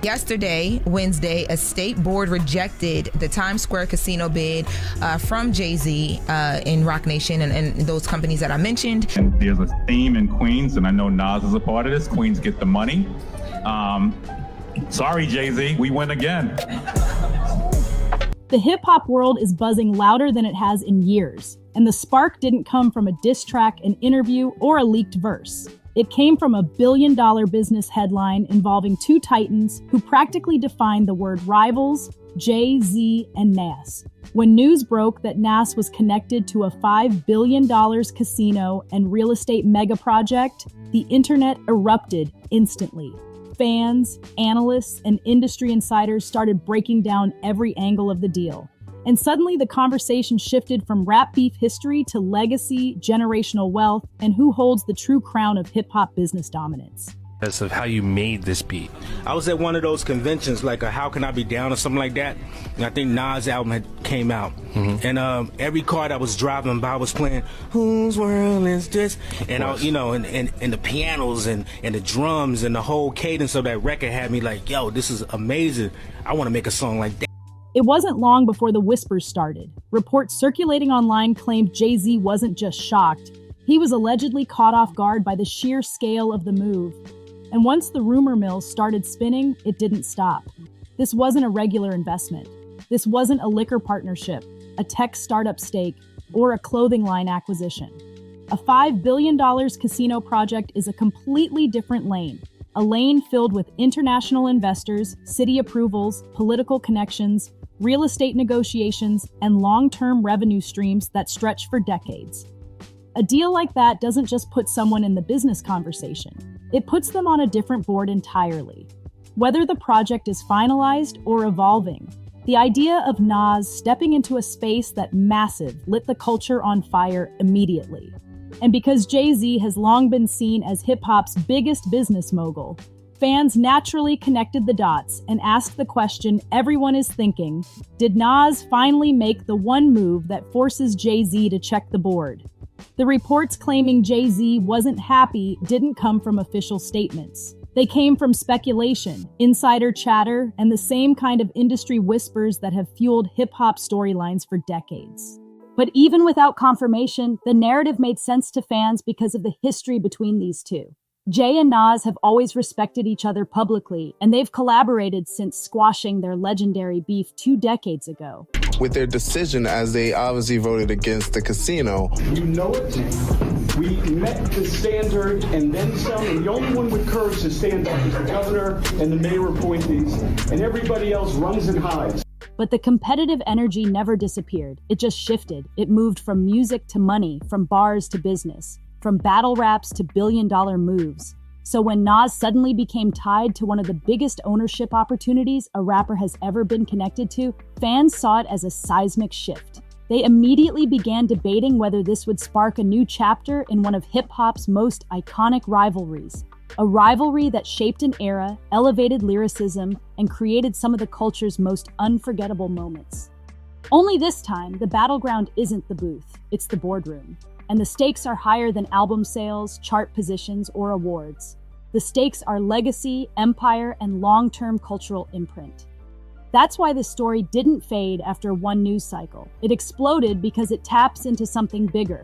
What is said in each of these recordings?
Yesterday, Wednesday, a state board rejected the Times Square casino bid from Jay-Z and Roc Nation and those companies that I mentioned. And there's a theme in Queens, and I know Nas is a part of this. Queens get the money. Sorry, Jay-Z, we win again. The hip-hop world is buzzing louder than it has in years, and the spark didn't come from a diss track, an interview, or a leaked verse. It came from a billion-dollar business headline involving two titans who practically defined the word rivals, Jay-Z and Nas. When news broke that Nas was connected to a $5 billion casino and real estate mega project, the internet erupted instantly. Fans, analysts, and industry insiders started breaking down every angle of the deal. And suddenly the conversation shifted from rap beef history to legacy, generational wealth, and who holds the true crown of hip-hop business dominance. Of how you made this beat. I was at one of those conventions, like a How Can I Be Down or something like that, and I think Nas' album had came out. And every car that I was driving by was playing Whose World Is This? And I, and the pianos and the drums and the whole cadence of that record had me like, yo, this is amazing. I want to make a song like that. It wasn't long before the whispers started. Reports circulating online claimed Jay-Z wasn't just shocked, he was allegedly caught off guard by the sheer scale of the move. And once the rumor mill started spinning, it didn't stop. This wasn't a regular investment. This wasn't a liquor partnership, a tech startup stake, or a clothing line acquisition. A $5 billion casino project is a completely different lane. A lane filled with international investors, city approvals, political connections, real estate negotiations, and long-term revenue streams that stretch for decades. A deal like that doesn't just put someone in the business conversation. It puts them on a different board entirely. Whether the project is finalized or evolving, the idea of Nas stepping into a space that massive lit the culture on fire immediately. And because Jay-Z has long been seen as hip-hop's biggest business mogul, fans naturally connected the dots and asked the question everyone is thinking: did Nas finally make the one move that forces Jay-Z to check the board? The reports claiming Jay-Z wasn't happy didn't come from official statements. They came from speculation, insider chatter, and the same kind of industry whispers that have fueled hip-hop storylines for decades. But even without confirmation, the narrative made sense to fans because of the history between these two. Jay and Nas have always respected each other publicly, and they've collaborated since squashing their legendary beef 2 decades ago. With their decision, as they obviously voted against the casino. You know it. We met the standard and then some, and the only one with courage to stand up is the governor and the mayor appointees, and everybody else runs and hides. But the competitive energy never disappeared. It just shifted. It moved from music to money, from bars to business, from battle raps to billion-dollar moves. So when Nas suddenly became tied to one of the biggest ownership opportunities a rapper has ever been connected to, fans saw it as a seismic shift. They immediately began debating whether this would spark a new chapter in one of hip-hop's most iconic rivalries. A rivalry that shaped an era, elevated lyricism, and created some of the culture's most unforgettable moments. Only this time, the battleground isn't the booth, it's the boardroom. And the stakes are higher than album sales, chart positions, or awards. The stakes are legacy, empire, and long-term cultural imprint. That's why the story didn't fade after one news cycle. It exploded because it taps into something bigger.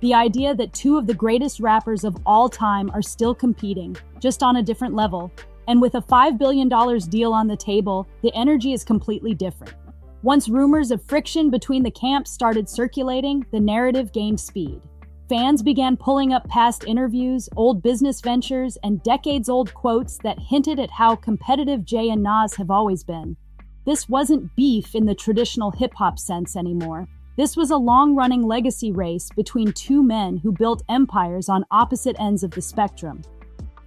The idea that two of the greatest rappers of all time are still competing, just on a different level. And with a $5 billion deal on the table, the energy is completely different. Once rumors of friction between the camps started circulating, the narrative gained speed. Fans began pulling up past interviews, old business ventures, and decades-old quotes that hinted at how competitive Jay and Nas have always been. This wasn't beef in the traditional hip-hop sense anymore. This was a long-running legacy race between two men who built empires on opposite ends of the spectrum.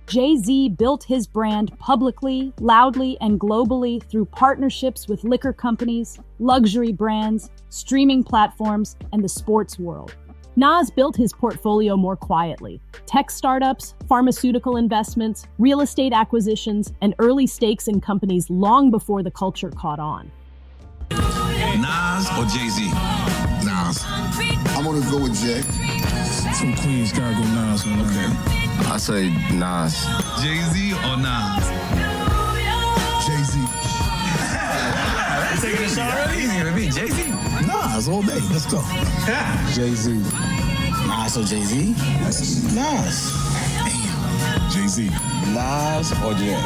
Jay-Z built his brand publicly, loudly, and globally through partnerships with liquor companies, luxury brands, streaming platforms, and the sports world. Nas built his portfolio more quietly. Tech startups, pharmaceutical investments, real estate acquisitions, and early stakes in companies long before the culture caught on. Nas or Jay-Z? Nas. I'm gonna go with Jay. From Queens, gotta go Nas, man. Okay. I say Nas. Jay-Z or Nas? Jay-Z. Nas all day. Let's go. Jay-Z. Nas or Jay-Z? Nas. Damn. Jay-Z. Nas or Jay?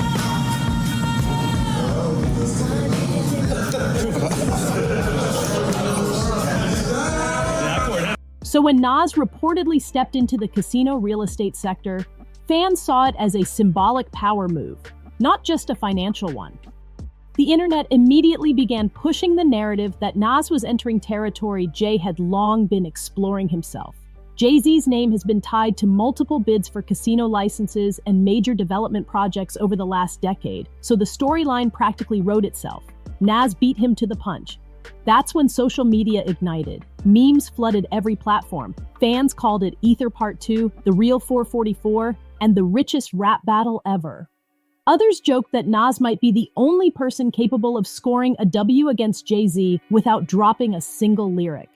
So when Nas reportedly stepped into the casino real estate sector, fans saw it as a symbolic power move, not just a financial one. The internet immediately began pushing the narrative that Nas was entering territory Jay had long been exploring himself. Jay-Z's name has been tied to multiple bids for casino licenses and major development projects over the last decade, so the storyline practically wrote itself. Nas beat him to the punch. That's when social media ignited. Memes flooded every platform. Fans called it Ether Part 2, the real 444, and the richest rap battle ever. Others joked that Nas might be the only person capable of scoring a W against Jay-Z without dropping a single lyric.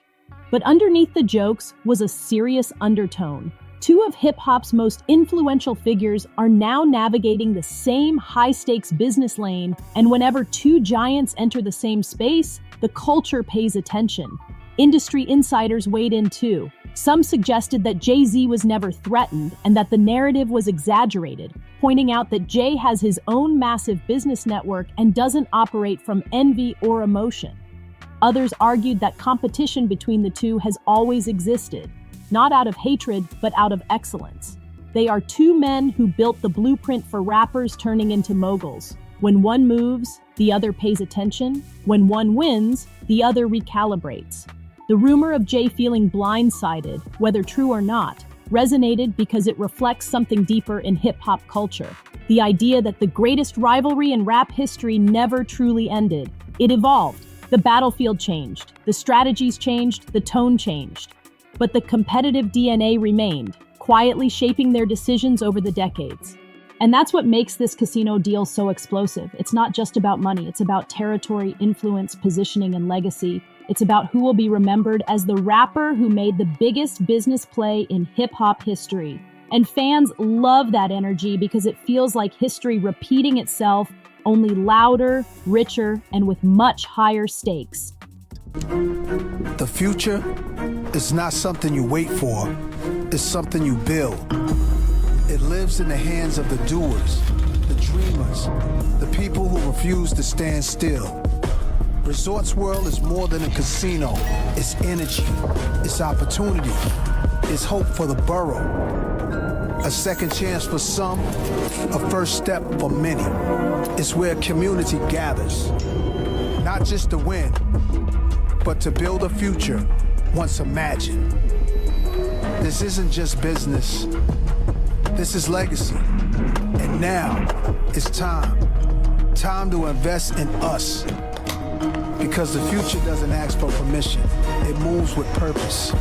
But underneath the jokes was a serious undertone. Two of hip-hop's most influential figures are now navigating the same high-stakes business lane, and whenever two giants enter the same space, the culture pays attention. Industry insiders weighed in too. Some suggested that Jay-Z was never threatened and that the narrative was exaggerated, pointing out that Jay has his own massive business network and doesn't operate from envy or emotion. Others argued that competition between the two has always existed, not out of hatred, but out of excellence. They are two men who built the blueprint for rappers turning into moguls. When one moves, the other pays attention. When one wins, the other recalibrates. The rumor of Jay feeling blindsided, whether true or not, resonated because it reflects something deeper in hip-hop culture. The idea that the greatest rivalry in rap history never truly ended. It evolved. The battlefield changed. The strategies changed. The tone changed. But the competitive DNA remained, quietly shaping their decisions over the decades. And that's what makes this casino deal so explosive. It's not just about money. It's about territory, influence, positioning, and legacy. It's about who will be remembered as the rapper who made the biggest business play in hip-hop history. And fans love that energy because it feels like history repeating itself, only louder, richer, and with much higher stakes. The future is not something you wait for. It's something you build. It lives in the hands of the doers, the dreamers, the people who refuse to stand still. Resorts World is more than a casino. It's energy, it's opportunity, it's hope for the borough. A second chance for some, a first step for many. It's where community gathers, not just to win, but to build a future once imagined. This isn't just business, this is legacy. And now it's time to invest in us. Because the future doesn't ask for permission, it moves with purpose.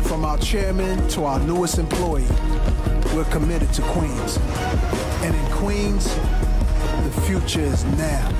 From our chairman to our newest employee, we're committed to Queens. And in Queens, the future is now.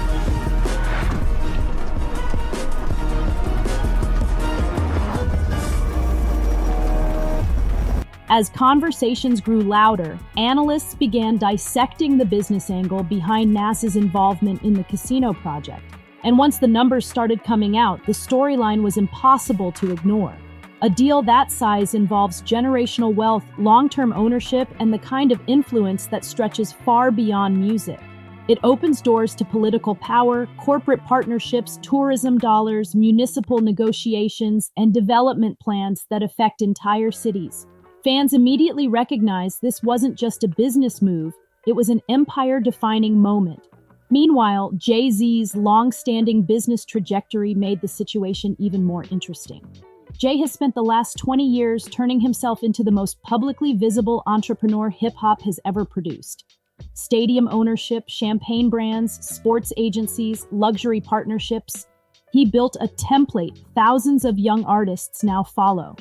As conversations grew louder, analysts began dissecting the business angle behind Nas's involvement in the casino project. And once the numbers started coming out, the storyline was impossible to ignore. A deal that size involves generational wealth, long-term ownership, and the kind of influence that stretches far beyond music. It opens doors to political power, corporate partnerships, tourism dollars, municipal negotiations, and development plans that affect entire cities. Fans immediately recognized this wasn't just a business move, it was an empire-defining moment. Meanwhile, Jay-Z's long-standing business trajectory made the situation even more interesting. Jay has spent the last 20 years turning himself into the most publicly visible entrepreneur hip-hop has ever produced. Stadium ownership, champagne brands, sports agencies, luxury partnerships. He built a template thousands of young artists now follow.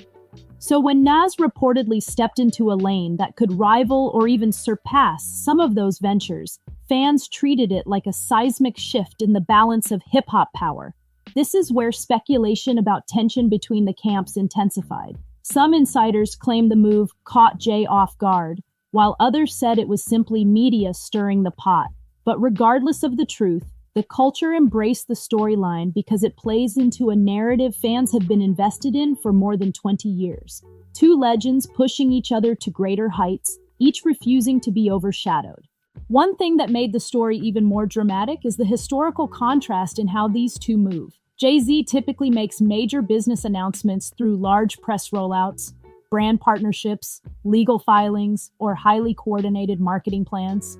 So when Nas reportedly stepped into a lane that could rival or even surpass some of those ventures, fans treated it like a seismic shift in the balance of hip-hop power. This is where speculation about tension between the camps intensified. Some insiders claim the move caught Jay off guard, while others said it was simply media stirring the pot. But regardless of the truth, The culture embraced the storyline because it plays into a narrative fans have been invested in for more than 20 years. Two legends pushing each other to greater heights, each refusing to be overshadowed. One thing that made the story even more dramatic is the historical contrast in how these two move. Jay-Z typically makes major business announcements through large press rollouts, brand partnerships, legal filings, or highly coordinated marketing plans.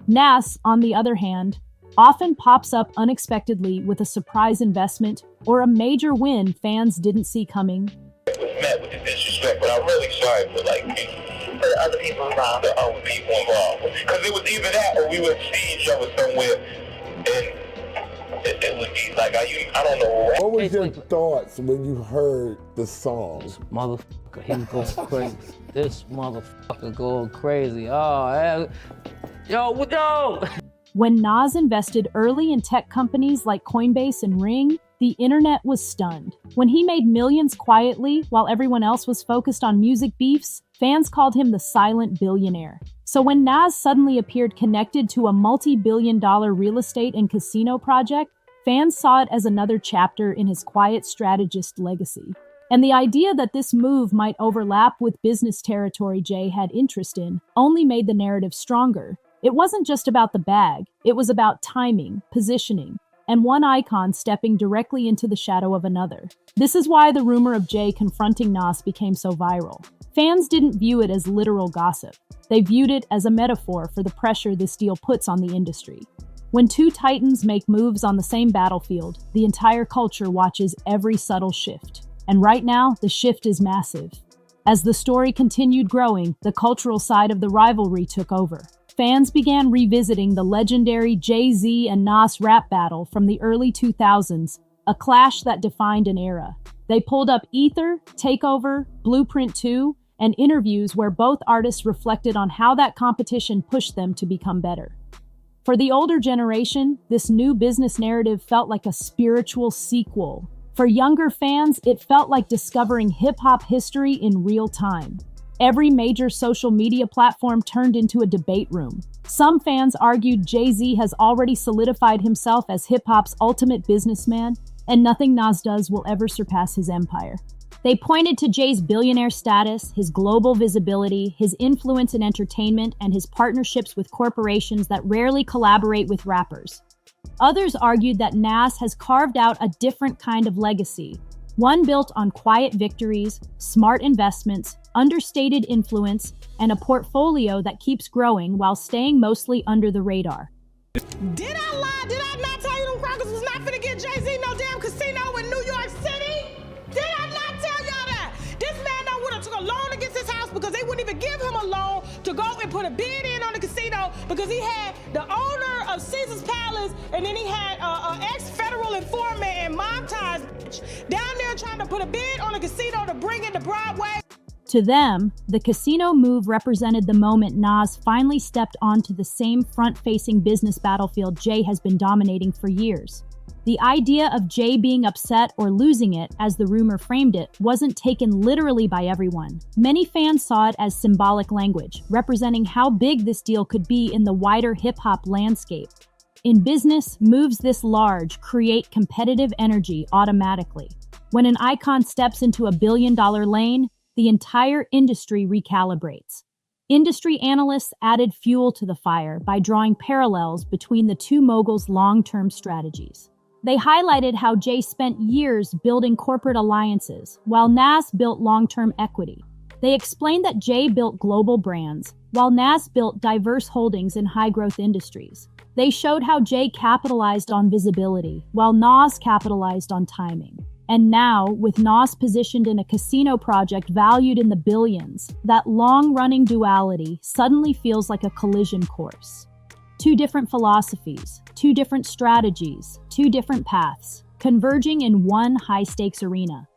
Nas, on the other hand, often pops up unexpectedly with a surprise investment or a major win fans didn't see coming. It was met with the disrespect, but I'm really sorry for for the other people involved. Because it was either that or we would see each other somewhere and it would be like, I don't know. What was your thoughts when you heard the song? This motherfucker, he going crazy. This motherfucker going crazy. Oh, yo. When Nas invested early in tech companies like Coinbase and Ring, the internet was stunned. When he made millions quietly while everyone else was focused on music beefs, fans called him the silent billionaire. So when Nas suddenly appeared connected to a multi-billion-dollar real estate and casino project, fans saw it as another chapter in his quiet strategist legacy. And the idea that this move might overlap with business territory Jay had interest in only made the narrative stronger. It wasn't just about the bag, it was about timing, positioning, and one icon stepping directly into the shadow of another. This is why the rumor of Jay confronting Nas became so viral. Fans didn't view it as literal gossip. They viewed it as a metaphor for the pressure this deal puts on the industry. When two titans make moves on the same battlefield, the entire culture watches every subtle shift. And right now, the shift is massive. As the story continued growing, the cultural side of the rivalry took over. Fans began revisiting the legendary Jay-Z and Nas rap battle from the early 2000s, a clash that defined an era. They pulled up Ether, Takeover, Blueprint 2, and interviews where both artists reflected on how that competition pushed them to become better. For the older generation, this new business narrative felt like a spiritual sequel. For younger fans, it felt like discovering hip-hop history in real time. Every major social media platform turned into a debate room. Some fans argued Jay-Z has already solidified himself as hip-hop's ultimate businessman, and nothing Nas does will ever surpass his empire. They pointed to Jay's billionaire status, his global visibility, his influence in entertainment, and his partnerships with corporations that rarely collaborate with rappers. Others argued that Nas has carved out a different kind of legacy, one built on quiet victories, smart investments, understated influence, and a portfolio that keeps growing while staying mostly under the radar. Did I lie? Did I not tell you them crackers was not finna get Jay-Z no damn casino in New York City? Did I not tell y'all that? This man done would've took a loan against his house because they wouldn't even give him a loan to go and put a bid in on the casino because he had the owner of Caesar's Palace and then he had an ex-federal informant and mob ties down there trying to put a bid on a casino to bring it to Broadway. To them, the casino move represented the moment Nas finally stepped onto the same front-facing business battlefield Jay has been dominating for years. The idea of Jay being upset or losing it, as the rumor framed it, wasn't taken literally by everyone. Many fans saw it as symbolic language, representing how big this deal could be in the wider hip-hop landscape. In business, moves this large create competitive energy automatically. When an icon steps into a billion-dollar lane, the entire industry recalibrates. Industry analysts added fuel to the fire by drawing parallels between the two moguls' long-term strategies. They highlighted how Jay spent years building corporate alliances, while Nas built long-term equity. They explained that Jay built global brands, while Nas built diverse holdings in high-growth industries. They showed how Jay capitalized on visibility, while Nas capitalized on timing. And now, with Nas positioned in a casino project valued in the billions, that long-running duality suddenly feels like a collision course. Two different philosophies, two different strategies, two different paths, converging in one high-stakes arena.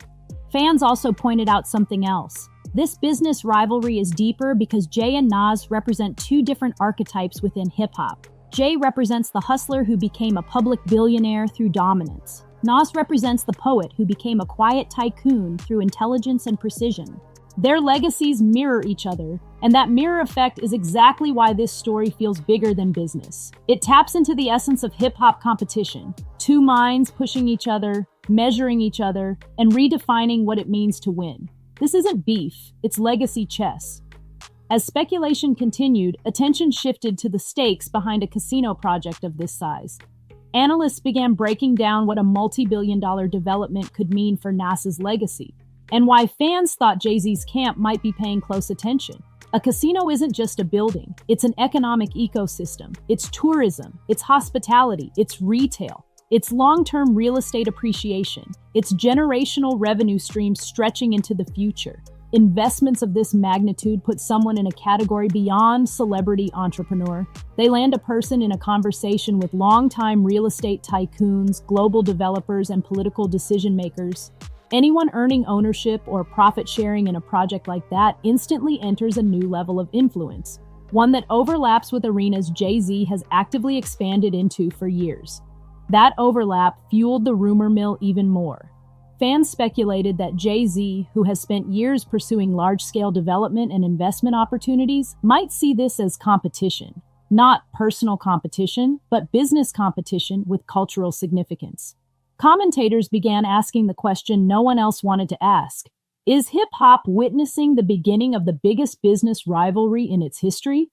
Fans also pointed out something else. This business rivalry is deeper because Jay and Nas represent two different archetypes within hip-hop. Jay represents the hustler who became a public billionaire through dominance. Nas represents the poet who became a quiet tycoon through intelligence and precision. Their legacies mirror each other, and that mirror effect is exactly why this story feels bigger than business. It taps into the essence of hip-hop competition, two minds pushing each other, measuring each other, and redefining what it means to win. This isn't beef, it's legacy chess. As speculation continued, attention shifted to the stakes behind a casino project of this size. Analysts began breaking down what a multi-billion-dollar development could mean for Nas's legacy, and why fans thought Jay-Z's camp might be paying close attention. A casino isn't just a building, it's an economic ecosystem. It's tourism, it's hospitality, it's retail, it's long-term real estate appreciation, it's generational revenue streams stretching into the future. Investments of this magnitude put someone in a category beyond celebrity entrepreneur. They land a person in a conversation with longtime real estate tycoons, global developers, and political decision makers. Anyone earning ownership or profit sharing in a project like that instantly enters a new level of influence, one that overlaps with arenas Jay-Z has actively expanded into for years. That overlap fueled the rumor mill even more. Fans speculated that Jay-Z, who has spent years pursuing large-scale development and investment opportunities, might see this as competition. Not personal competition, but business competition with cultural significance. Commentators began asking the question no one else wanted to ask. Is hip-hop witnessing the beginning of the biggest business rivalry in its history?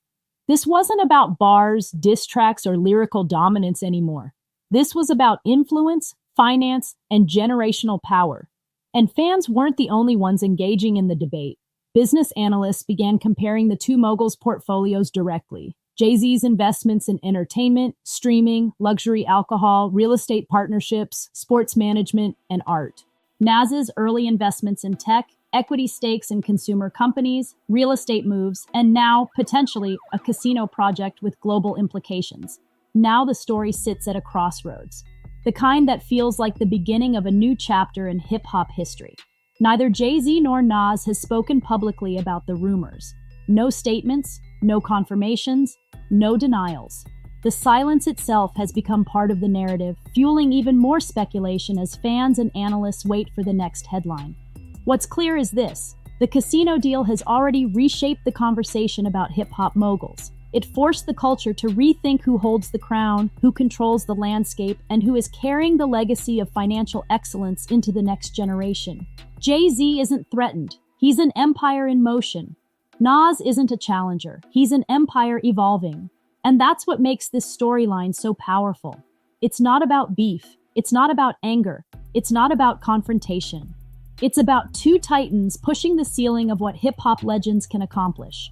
This wasn't about bars, diss tracks, or lyrical dominance anymore. This was about influence, finance, and generational power. And fans weren't the only ones engaging in the debate. Business analysts began comparing the two moguls' portfolios directly. Jay-Z's investments in entertainment, streaming, luxury alcohol, real estate partnerships, sports management, and art. Nas's early investments in tech, equity stakes in consumer companies, real estate moves, and now, potentially, a casino project with global implications. Now the story sits at a crossroads. The kind that feels like the beginning of a new chapter in hip-hop history. Neither Jay-Z nor Nas has spoken publicly about the rumors. No statements, no confirmations, no denials. The silence itself has become part of the narrative, fueling even more speculation as fans and analysts wait for the next headline. What's clear is this: the casino deal has already reshaped the conversation about hip-hop moguls. It forced the culture to rethink who holds the crown, who controls the landscape, and who is carrying the legacy of financial excellence into the next generation. Jay-Z isn't threatened. He's an empire in motion. Nas isn't a challenger. He's an empire evolving. And that's what makes this storyline so powerful. It's not about beef. It's not about anger. It's not about confrontation. It's about two titans pushing the ceiling of what hip-hop legends can accomplish.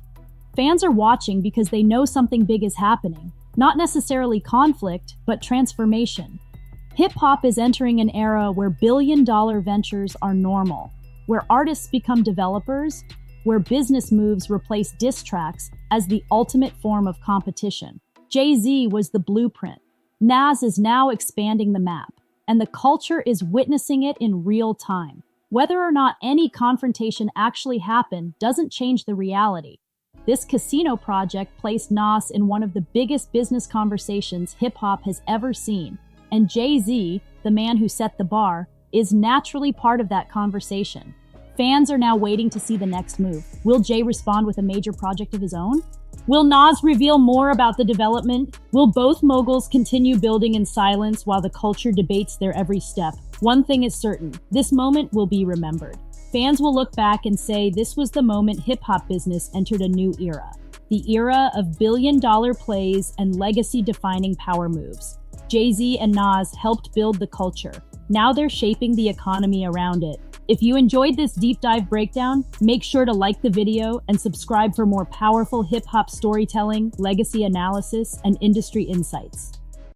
Fans are watching because they know something big is happening. Not necessarily conflict, but transformation. Hip-hop is entering an era where billion-dollar ventures are normal, where artists become developers, where business moves replace diss tracks as the ultimate form of competition. Jay-Z was the blueprint. Nas is now expanding the map, and the culture is witnessing it in real time. Whether or not any confrontation actually happened doesn't change the reality. This casino project placed Nas in one of the biggest business conversations hip-hop has ever seen, and Jay-Z, the man who set the bar, is naturally part of that conversation. Fans are now waiting to see the next move. Will Jay respond with a major project of his own? Will Nas reveal more about the development? Will both moguls continue building in silence while the culture debates their every step? One thing is certain, this moment will be remembered. Fans will look back and say this was the moment hip-hop business entered a new era. The era of billion-dollar plays and legacy-defining power moves. Jay-Z and Nas helped build the culture. Now they're shaping the economy around it. If you enjoyed this deep dive breakdown, make sure to like the video and subscribe for more powerful hip-hop storytelling, legacy analysis, and industry insights.